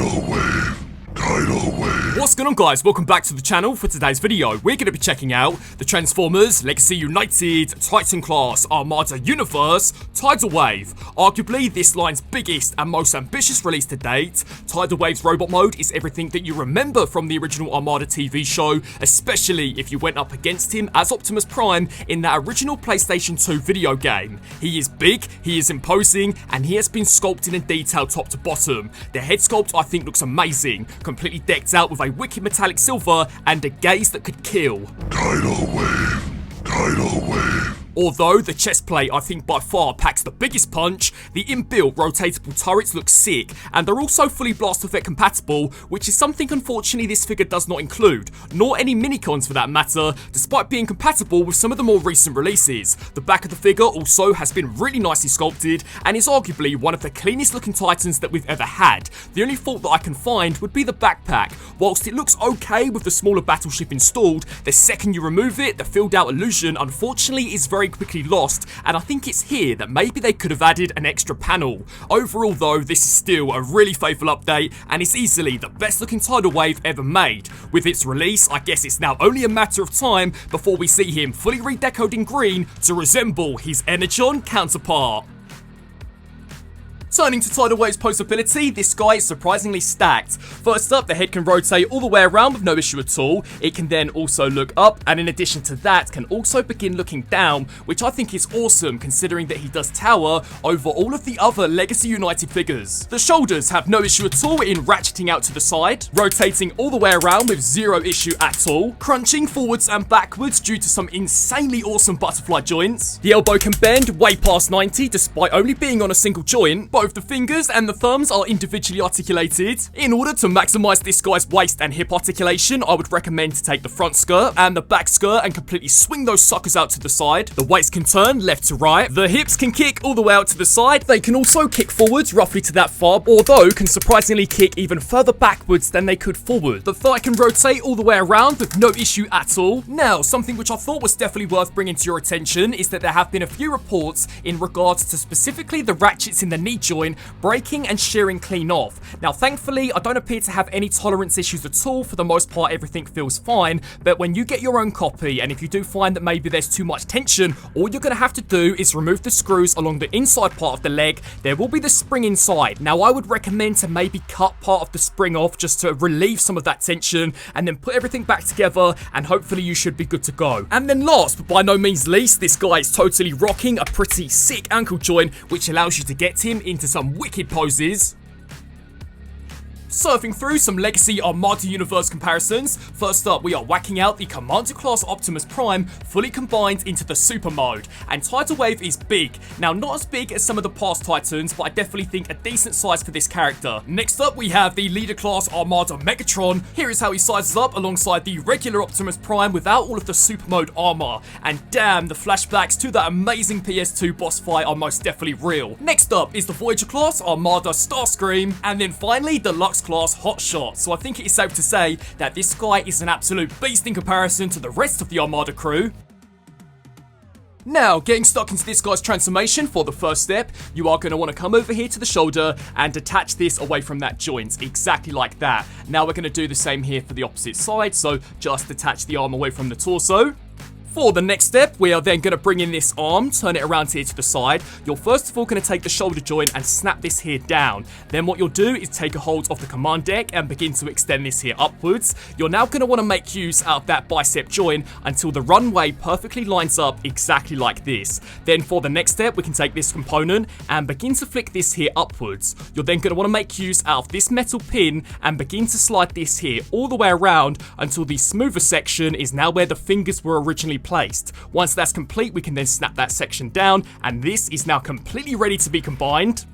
Tidal wave. Tidal wave. What's going on, guys? Welcome back to the channel. For today's video, we're going to be checking out the Transformers Legacy United Titan Class Armada Universe Tidal Wave. Arguably this line's biggest and most ambitious release to date. Tidal Wave's robot mode is everything that you remember from the original Armada TV show, especially if you went up against him as Optimus Prime in that original PlayStation 2 video game. He is big, he is imposing, and he has been sculpted in detail top to bottom. The head sculpt I think looks amazing, completely decked out with a wicked metallic silver and a gaze that could kill. Tidal wave. Tidal wave. Although the chest plate I think by far packs the biggest punch, the inbuilt rotatable turrets look sick, and they're also fully blast effect compatible, which is something unfortunately this figure does not include, nor any minicons for that matter, despite being compatible with some of the more recent releases. The back of the figure also has been really nicely sculpted, and is arguably one of the cleanest looking Titans that we've ever had. The only fault that I can find would be the backpack. Whilst it looks okay with the smaller battleship installed, the second you remove it, the filled out illusion unfortunately is very quickly lost, and I think it's here that maybe they could have added an extra panel. Overall though, this is still a really faithful update, and it's easily the best looking Tidal Wave ever made. With its release, I guess it's now only a matter of time before we see him fully redecoed in green to resemble his Energon counterpart. Turning to Tidal Wave's posability, this guy is surprisingly stacked. First up, the head can rotate all the way around with no issue at all. It can then also look up, and in addition to that, can also begin looking down, which I think is awesome considering that he does tower over all of the other Legacy United figures. The shoulders have no issue at all in ratcheting out to the side, rotating all the way around with zero issue at all, crunching forwards and backwards due to some insanely awesome butterfly joints. The elbow can bend way past 90 despite only being on a single joint. Both the fingers and the thumbs are individually articulated. In order to maximize this guy's waist and hip articulation, I would recommend to take the front skirt and the back skirt and completely swing those suckers out to the side. The waist can turn left to right. The hips can kick all the way out to the side. They can also kick forwards roughly to that far, although can surprisingly kick even further backwards than they could forward. The thigh can rotate all the way around with no issue at all. Now, something which I thought was definitely worth bringing to your attention is that there have been a few reports in regards to specifically the ratchets in the knee joint breaking and shearing clean off. Now thankfully I don't appear to have any tolerance issues at all. For the most part everything feels fine, but when you get your own copy and if you do find that maybe there's too much tension, all you're going to have to do is remove the screws along the inside part of the leg. There will be the spring inside. Now I would recommend to maybe cut part of the spring off just to relieve some of that tension and then put everything back together, and hopefully you should be good to go. And then last but by no means least, this guy is totally rocking a pretty sick ankle joint which allows you to get him into some wicked poses. Surfing through some Legacy Armada Universe comparisons, first up we are whacking out the Commander Class Optimus Prime fully combined into the Super mode, and Tidal Wave is big. Now not as big as some of the past Titans, but I definitely think a decent size for this character. Next up we have the Leader Class Armada Megatron. Here is how he sizes up alongside the regular Optimus Prime without all of the Super mode armor, and damn, the flashbacks to that amazing PS2 boss fight are most definitely real. Next up is the Voyager Class Armada Starscream, and then finally Deluxe Class Hotshot. So I think it is safe to say that this guy is an absolute beast in comparison to the rest of the Armada crew. Now, getting stuck into this guy's transformation, for the first step, you are going to want to come over here to the shoulder and detach this away from that joint, exactly like that. Now we're going to do the same here for the opposite side, so just detach the arm away from the torso. For the next step, we are then going to bring in this arm, turn it around here to the side. You're first of all going to take the shoulder joint and snap this here down. Then what you'll do is take a hold of the command deck and begin to extend this here upwards. You're now going to want to make use out of that bicep joint until the runway perfectly lines up exactly like this. Then for the next step, we can take this component and begin to flick this here upwards. You're then going to want to make use out of this metal pin and begin to slide this here all the way around until the smoother section is now where the fingers were originally placed. Once that's complete, we can then snap that section down, and this is now completely ready to be combined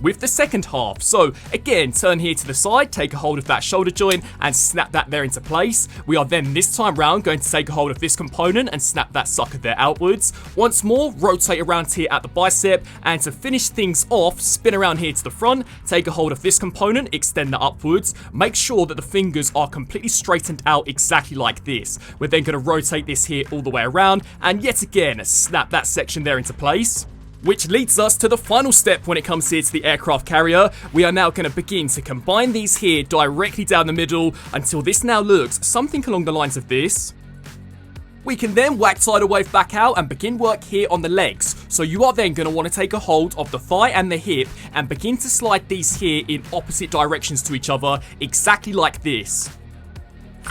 with the second half. So again, turn here to the side, take a hold of that shoulder joint and snap that there into place. We are then this time round going to take a hold of this component and snap that sucker there outwards. Once more, rotate around here at the bicep, and to finish things off, spin around here to the front, take a hold of this component, extend that upwards. Make sure that the fingers are completely straightened out exactly like this. We're then going to rotate this here all the way around and yet again snap that section there into place. Which leads us to the final step when it comes here to the aircraft carrier. We are now going to begin to combine these here directly down the middle until this now looks something along the lines of this. We can then whack Tidal Wave back out and begin work here on the legs. So you are then going to want to take a hold of the thigh and the hip and begin to slide these here in opposite directions to each other, exactly like this.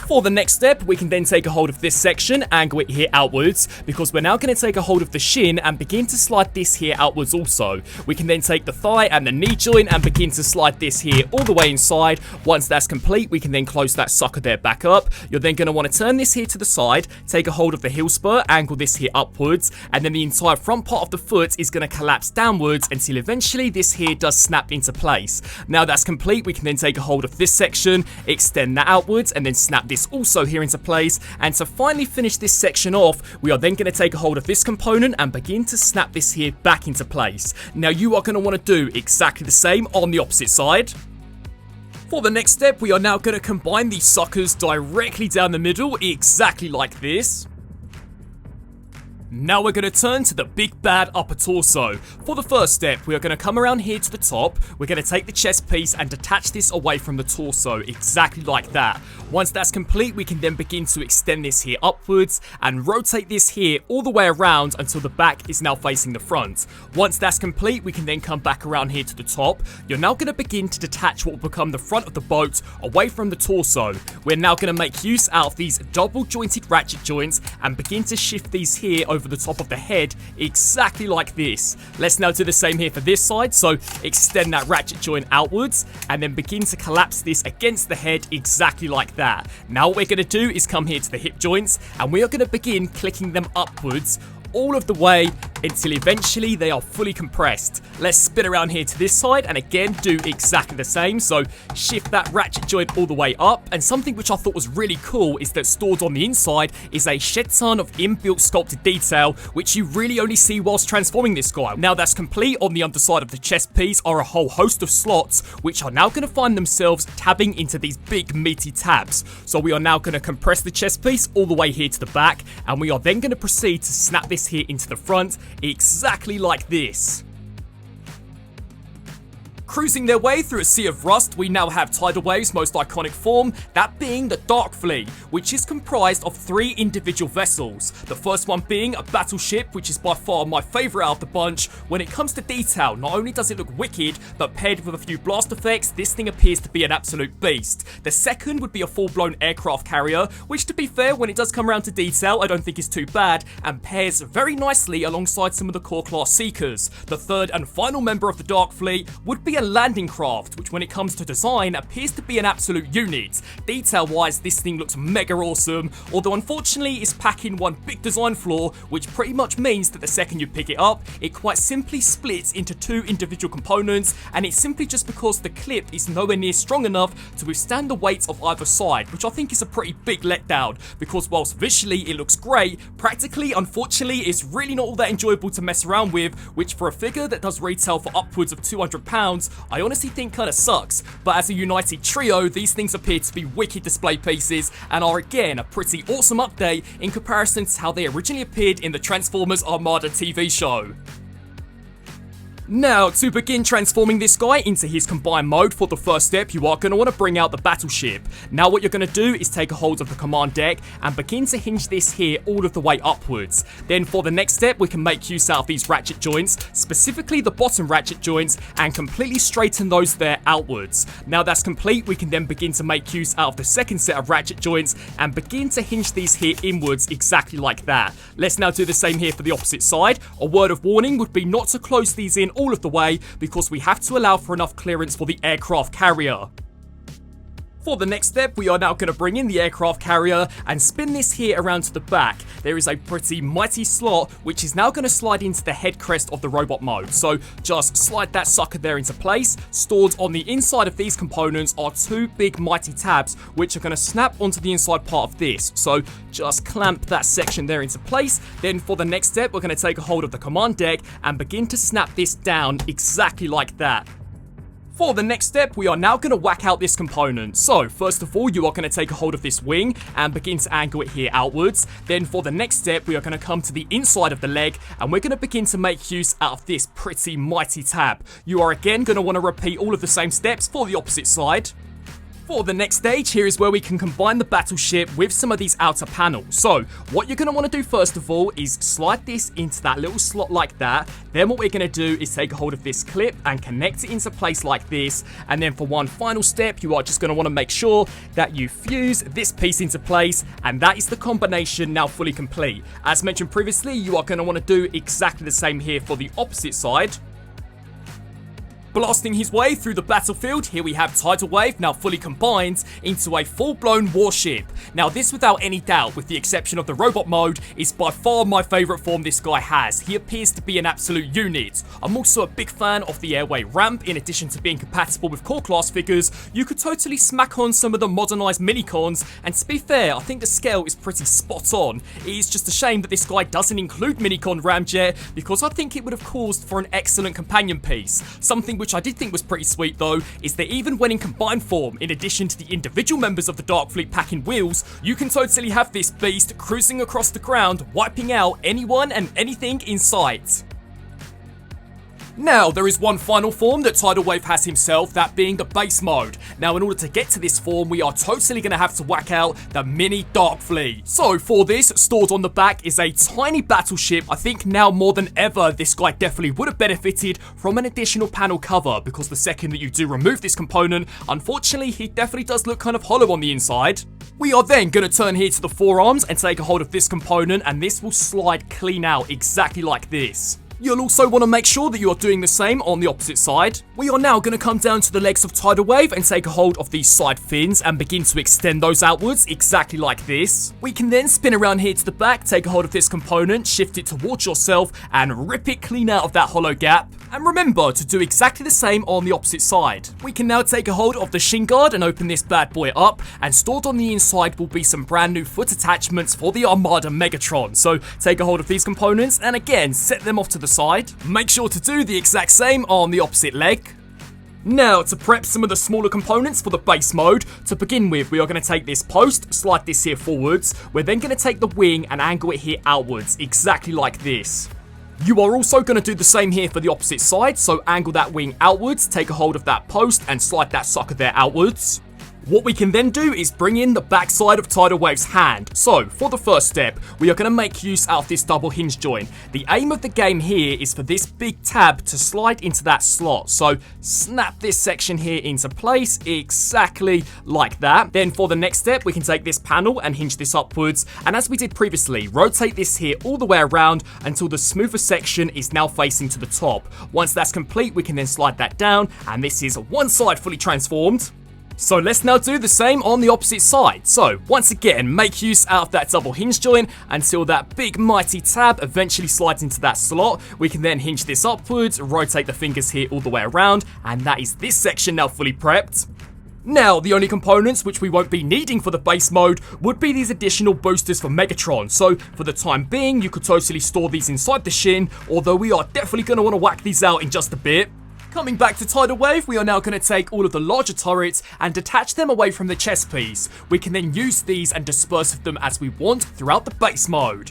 For the next step, we can then take a hold of this section, angle it here outwards, because we're now going to take a hold of the shin and begin to slide this here outwards also. We can then take the thigh and the knee joint and begin to slide this here all the way inside. Once that's complete, we can then close that sucker there back up. You're then going to want to turn this here to the side, take a hold of the heel spur, angle this here upwards, and then the entire front part of the foot is going to collapse downwards until eventually this here does snap into place. Now that's complete, we can then take a hold of this section, extend that outwards, and then snap this also here into place. And to finally finish this section off, we are then going to take a hold of this component and begin to snap this here back into place. Now you are going to want to do exactly the same on the opposite side. For the next step, we are now going to combine these suckers directly down the middle, exactly like this. Now we're going to turn to the big bad upper torso. For the first step, we are going to come around here to the top. We're going to take the chest piece and detach this away from the torso, exactly like that. Once that's complete, we can then begin to extend this here upwards and rotate this here all the way around until the back is now facing the front. Once that's complete, we can then come back around here to the top. You're now going to begin to detach what will become the front of the boat away from the torso. We're now going to make use out of these double jointed ratchet joints and begin to shift these here over the top of the head, exactly like this. Let's now do the same here for this side. So extend that ratchet joint outwards and then begin to collapse this against the head, exactly like that. Now what we're going to do is come here to the hip joints and we are going to begin clicking them upwards all of the way until eventually they are fully compressed. Let's spin around here to this side and again do exactly the same. So shift that ratchet joint all the way up, and something which I thought was really cool is that stored on the inside is a shed ton of inbuilt sculpted detail, which you really only see whilst transforming this guy. Now that's complete, on the underside of the chest piece are a whole host of slots which are now going to find themselves tabbing into these big meaty tabs. So we are now going to compress the chest piece all the way here to the back, and we are then going to proceed to snap this here into the front, exactly like this. Cruising their way through a sea of rust, we now have Tidal Wave's most iconic form, that being the Dark Fleet, which is comprised of 3 individual vessels. The first one being a battleship, which is by far my favourite out of the bunch. When it comes to detail, not only does it look wicked, but paired with a few blast effects, this thing appears to be an absolute beast. The second would be a full-blown aircraft carrier, which to be fair, when it does come around to detail, I don't think is too bad, and pairs very nicely alongside some of the core class seekers. The third and final member of the Dark Fleet would be a landing craft, which when it comes to design appears to be an absolute unit. Detail wise, this thing looks mega awesome, although unfortunately it's packing one big design flaw, which pretty much means that the second you pick it up, it quite simply splits into 2 individual components, and it's simply just because the clip is nowhere near strong enough to withstand the weight of either side, which I think is a pretty big letdown, because whilst visually it looks great, practically, unfortunately, it's really not all that enjoyable to mess around with, which for a figure that does retail for upwards of £200, I honestly think kinda sucks. But as a united trio, these things appear to be wicked display pieces and are again a pretty awesome update in comparison to how they originally appeared in the Transformers Armada TV show. Now, to begin transforming this guy into his combined mode, for the first step, you are going to want to bring out the battleship. Now what you're going to do is take a hold of the command deck and begin to hinge this here all of the way upwards. Then for the next step, we can make use out of these ratchet joints, specifically the bottom ratchet joints, and completely straighten those there outwards. Now that's complete, we can then begin to make use out of the second set of ratchet joints and begin to hinge these here inwards exactly like that. Let's now do the same here for the opposite side. A word of warning would be not to close these in all of the way, because we have to allow for enough clearance for the aircraft carrier. For the next step, we are now going to bring in the aircraft carrier and spin this here around to the back. There is a pretty mighty slot which is now going to slide into the head crest of the robot mode. So just slide that sucker there into place. Stored on the inside of these components are 2 big mighty tabs which are going to snap onto the inside part of this. So just clamp that section there into place. Then for the next step, we're going to take a hold of the command deck and begin to snap this down exactly like that. For the next step, we are now going to whack out this component. So, first of all, you are going to take a hold of this wing and begin to angle it here outwards. Then for the next step, we are going to come to the inside of the leg and we're going to begin to make use out of this pretty mighty tab. You are again going to want to repeat all of the same steps for the opposite side. For the next stage, here is where we can combine the battleship with some of these outer panels. So, what you're going to want to do first of all is slide this into that little slot like that. Then what we're going to do is take a hold of this clip and connect it into place like this. And then for one final step, you are just going to want to make sure that you fuse this piece into place. And that is the combination now fully complete. As mentioned previously, you are going to want to do exactly the same here for the opposite side. Blasting his way through the battlefield, here we have Tidal Wave now fully combined into a full-blown warship. Now this, without any doubt, with the exception of the robot mode, is by far my favourite form this guy has. He appears to be an absolute unit. I'm also a big fan of the airway ramp. In addition to being compatible with core class figures, you could totally smack on some of the modernised minicons, and to be fair, I think the scale is pretty spot on. It is just a shame that this guy doesn't include minicon ramjet, because I think it would have caused for an excellent companion piece. Something which I did think was pretty sweet though, is that even when in combined form, in addition to the individual members of the Dark Fleet packing wheels, you can totally have this beast cruising across the ground, wiping out anyone and anything in sight. Now, there is one final form that Tidal Wave has himself, that being the base mode. Now, in order to get to this form, we are totally going to have to whack out the mini Dark Fleet. So, for this, stored on the back is a tiny battleship. I think now more than ever, this guy definitely would have benefited from an additional panel cover, because the second that you do remove this component, unfortunately, he definitely does look kind of hollow on the inside. We are then going to turn here to the forearms and take a hold of this component, and this will slide clean out exactly like this. You'll also want to make sure that you are doing the same on the opposite side. We are now going to come down to the legs of Tidal Wave and take a hold of these side fins and begin to extend those outwards exactly like this. We can then spin around here to the back, take a hold of this component, shift it towards yourself and rip it clean out of that hollow gap. And remember to do exactly the same on the opposite side. We can now take a hold of the shin guard and open this bad boy up, and stored on the inside will be some brand new foot attachments for the Armada Megatron. So take a hold of these components and again set them off to the side. Make sure to do the exact same on the opposite leg. Now, to prep some of the smaller components for the base mode, to begin with, we are going to take this post, slide this here forwards. We're then going to take the wing and angle it here outwards, exactly like this. You are also going to do the same here for the opposite side, so angle that wing outwards, take a hold of that post and slide that sucker there outwards. What we can then do is bring in the backside of Tidal Wave's hand. So, for the first step, we are going to make use out of this double hinge joint. The aim of the game here is for this big tab to slide into that slot. So, snap this section here into place, exactly like that. Then for the next step, we can take this panel and hinge this upwards. And as we did previously, rotate this here all the way around until the smoother section is now facing to the top. Once that's complete, we can then slide that down, and this is one side fully transformed. So let's now do the same on the opposite side. So once again, make use out of that double hinge joint until that big mighty tab eventually slides into that slot. We can then hinge this upwards, rotate the fingers here all the way around, and that is this section now fully prepped. Now, the only components which we won't be needing for the base mode would be these additional boosters for Megatron. So for the time being, you could totally store these inside the shin, although we are definitely going to want to whack these out in just a bit. Coming back to Tidal Wave, we are now going to take all of the larger turrets and detach them away from the chest piece. We can then use these and disperse them as we want throughout the base mode.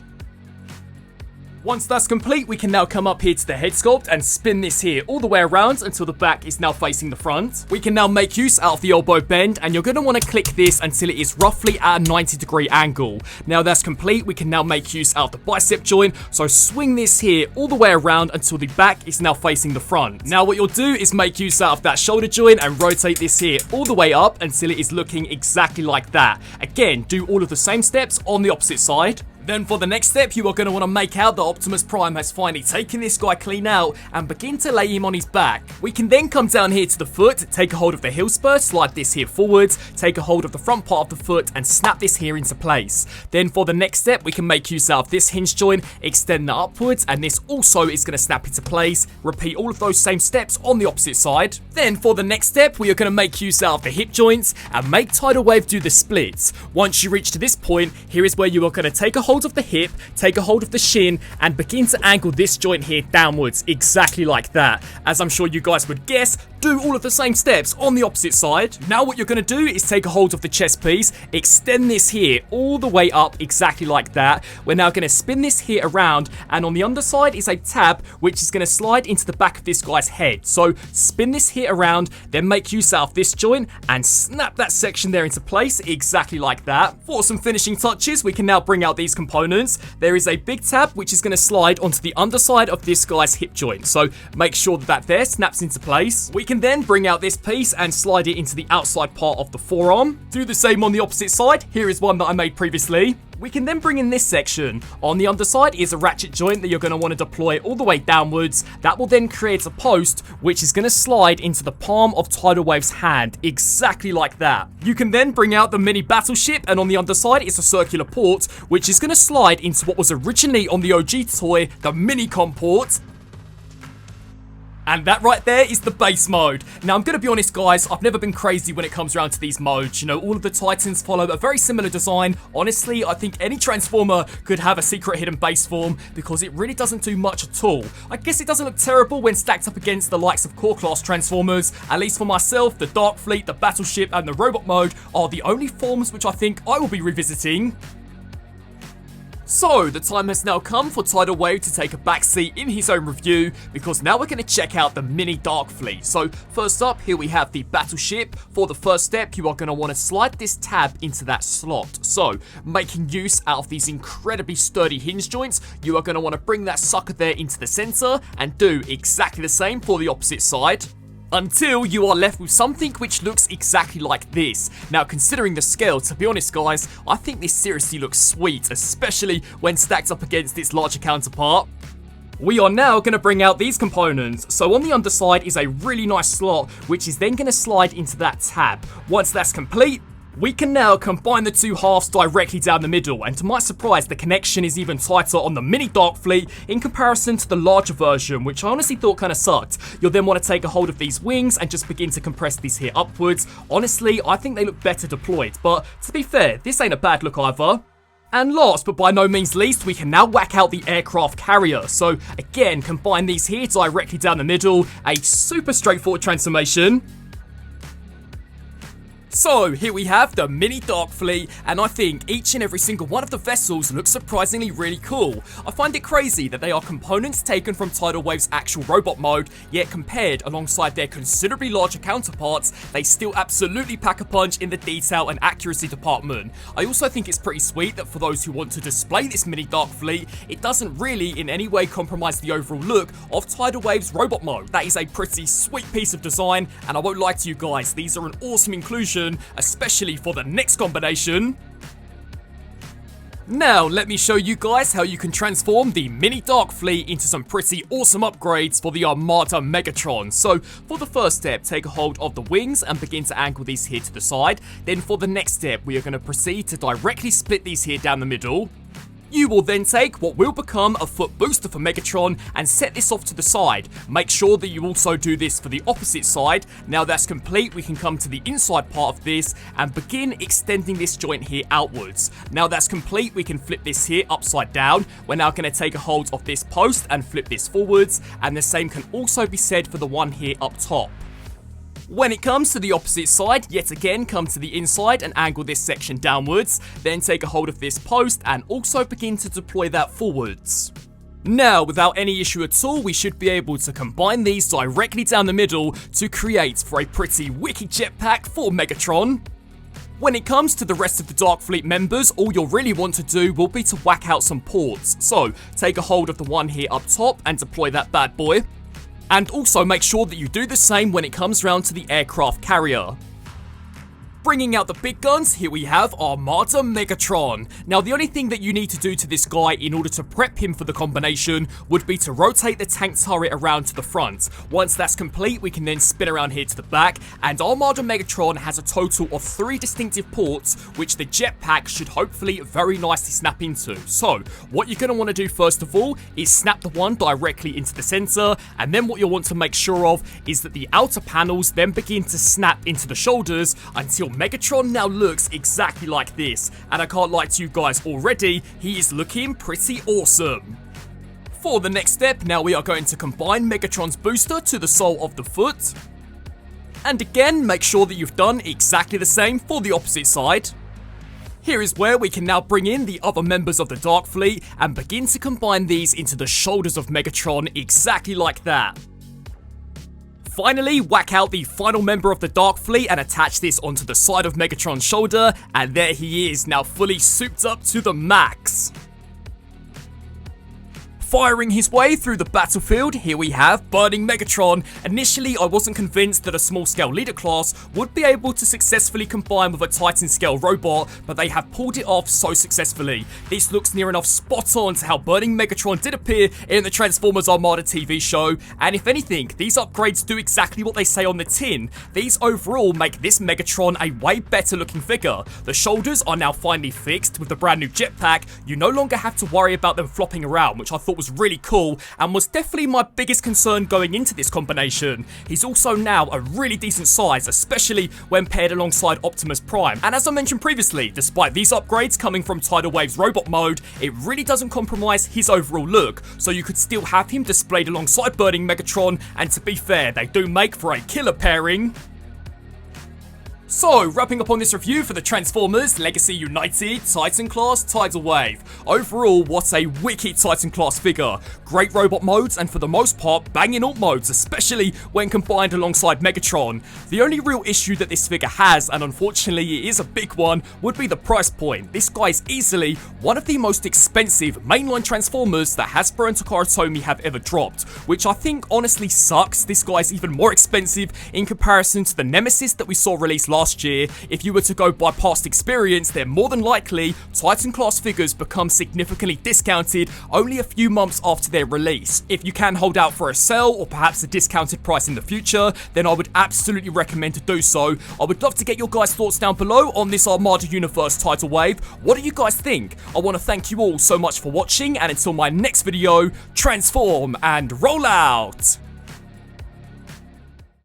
Once that's complete, we can now come up here to the head sculpt and spin this here all the way around until the back is now facing the front. We can now make use out of the elbow bend, and you're going to want to click this until it is roughly at a 90-degree angle. Now that's complete, we can now make use out of the bicep joint, so swing this here all the way around until the back is now facing the front. Now what you'll do is make use out of that shoulder joint and rotate this here all the way up until it is looking exactly like that. Again, do all of the same steps on the opposite side. Then for the next step, you are going to want to make out that Optimus Prime has finally taken this guy clean out and begin to lay him on his back. We can then come down here to the foot, take a hold of the heel spur, slide this here forwards, take a hold of the front part of the foot and snap this here into place. Then for the next step, we can make use out of this hinge joint, extend that upwards, and this also is going to snap into place. Repeat all of those same steps on the opposite side. Then for the next step, we are going to make use out of the hip joints and make Tidal Wave do the splits. Once you reach to this point, here is where you are going to take a hold hold of the hip, take a hold of the shin, and begin to angle this joint here downwards, exactly like that. As I'm sure you guys would guess, do all of the same steps on the opposite side. Now what you're going to do is take a hold of the chest piece, extend this here all the way up exactly like that. We're now going to spin this here around, and on the underside is a tab which is going to slide into the back of this guy's head. So spin this here around, then make use out of this joint and snap that section there into place exactly like that. For some finishing touches, we can now bring out these components. There is a big tab which is going to slide onto the underside of this guy's hip joint. So make sure that there snaps into place. We can then bring out this piece and slide it into the outside part of the forearm. Do the same on the opposite side. Here is one that I made previously. We can then bring in this section. On the underside is a ratchet joint that you're going to want to deploy all the way downwards. That will then create a post which is going to slide into the palm of Tidal Wave's hand, exactly like that. You can then bring out the mini battleship, and on the underside is a circular port which is going to slide into what was originally on the OG toy, the Minicom port. And that right there is the base mode. Now, I'm going to be honest, guys, I've never been crazy when it comes around to these modes. You know, all of the Titans follow a very similar design. Honestly, I think any Transformer could have a secret hidden base form because it really doesn't do much at all. I guess it doesn't look terrible when stacked up against the likes of core class Transformers. At least for myself, the Dark Fleet, the Battleship, and the Robot mode are the only forms which I think I will be revisiting. So, the time has now come for Tidal Wave to take a backseat in his own review, because now we're going to check out the mini Dark Fleet. So, first up, here we have the Battleship. For the first step, you are going to want to slide this tab into that slot. So, making use out of these incredibly sturdy hinge joints, you are going to want to bring that sucker there into the center, and do exactly the same for the opposite side, until you are left with something which looks exactly like this. Now, considering the scale, to be honest, guys, I think this seriously looks sweet, especially when stacked up against its larger counterpart. We are now going to bring out these components. So on the underside is a really nice slot, which is then going to slide into that tab. Once that's complete, we can now combine the two halves directly down the middle, and to my surprise, the connection is even tighter on the mini Dark Fleet in comparison to the larger version, which I honestly thought kind of sucked. You'll then want to take a hold of these wings and just begin to compress these here upwards. Honestly, I think they look better deployed, but to be fair, this ain't a bad look either. And last but by no means least, we can now whack out the aircraft carrier. So again, combine these here directly down the middle, a super straightforward transformation. So, here we have the mini Dark Fleet, and I think each and every single one of the vessels looks surprisingly really cool. I find it crazy that they are components taken from Tidal Wave's actual robot mode, yet compared alongside their considerably larger counterparts, they still absolutely pack a punch in the detail and accuracy department. I also think it's pretty sweet that for those who want to display this mini Dark Fleet, it doesn't really in any way compromise the overall look of Tidal Wave's robot mode. That is a pretty sweet piece of design, and I won't lie to you guys, these are an awesome inclusion, especially for the next combination. Now, let me show you guys how you can transform the mini Dark Fleet into some pretty awesome upgrades for the Armada Megatron. So, for the first step, take a hold of the wings and begin to angle these here to the side. Then for the next step, we are going to proceed to directly split these here down the middle. You will then take what will become a foot booster for Megatron and set this off to the side. Make sure that you also do this for the opposite side. Now that's complete, we can come to the inside part of this and begin extending this joint here outwards. Now that's complete, we can flip this here upside down. We're now going to take a hold of this post and flip this forwards, and the same can also be said for the one here up top. When it comes to the opposite side, yet again come to the inside and angle this section downwards, then take a hold of this post and also begin to deploy that forwards. Now, without any issue at all, we should be able to combine these directly down the middle to create for a pretty wicked jetpack for Megatron. When it comes to the rest of the Dark Fleet members, all you'll really want to do will be to whack out some ports. So, take a hold of the one here up top and deploy that bad boy. And also make sure that you do the same when it comes round to the aircraft carrier. Bringing out the big guns, here we have Armada Megatron. Now, the only thing that you need to do to this guy in order to prep him for the combination would be to rotate the tank turret around to the front. Once that's complete, we can then spin around here to the back, and Armada Megatron has a total of 3 distinctive ports, which the jetpack should hopefully very nicely snap into. So, what you're going to want to do first of all is snap the one directly into the center, and then what you'll want to make sure of is that the outer panels then begin to snap into the shoulders until reveal, Megatron now looks exactly like this, and I can't lie to you guys already, he is looking pretty awesome. For the next step, now we are going to combine Megatron's booster to the sole of the foot. And again, make sure that you've done exactly the same for the opposite side. Here is where we can now bring in the other members of the Dark Fleet and begin to combine these into the shoulders of Megatron exactly like that. Finally, whack out the final member of the Dark Fleet and attach this onto the side of Megatron's shoulder, and there he is, now fully souped up to the max. Firing his way through the battlefield, here we have Burning Megatron. Initially, I wasn't convinced that a small-scale leader class would be able to successfully combine with a Titan-scale robot, but they have pulled it off so successfully. This looks near enough spot on to how Burning Megatron did appear in the Transformers Armada TV show, and if anything, these upgrades do exactly what they say on the tin. These overall make this Megatron a way better looking figure. The shoulders are now finally fixed with the brand new jetpack. You no longer have to worry about them flopping around, which I thought was really cool and was definitely my biggest concern going into this combination. He's also now a really decent size, especially when paired alongside Optimus Prime. And as I mentioned previously, despite these upgrades coming from Tidal Wave's robot mode, it really doesn't compromise his overall look, so you could still have him displayed alongside Burning Megatron, and to be fair, they do make for a killer pairing. So, wrapping up on this review for the Transformers Legacy United Titan Class Tidal Wave. Overall, what a wicked Titan Class figure. Great robot modes, and for the most part, banging alt modes, especially when combined alongside Megatron. The only real issue that this figure has, and unfortunately it is a big one, would be the price point. This guy is easily one of the most expensive mainline Transformers that Hasbro and Takara Tomy have ever dropped, which I think honestly sucks. This guy is even more expensive in comparison to the Nemesis that we saw released last year. If you were to go by past experience, then more than likely, Titan class figures become significantly discounted only a few months after their release. If you can hold out for a sale or perhaps a discounted price in the future, then I would absolutely recommend to do so. I would love to get your guys' thoughts down below on this Armada Universe Tidal Wave. What do you guys think? I want to thank you all so much for watching, and until my next video, transform and roll out!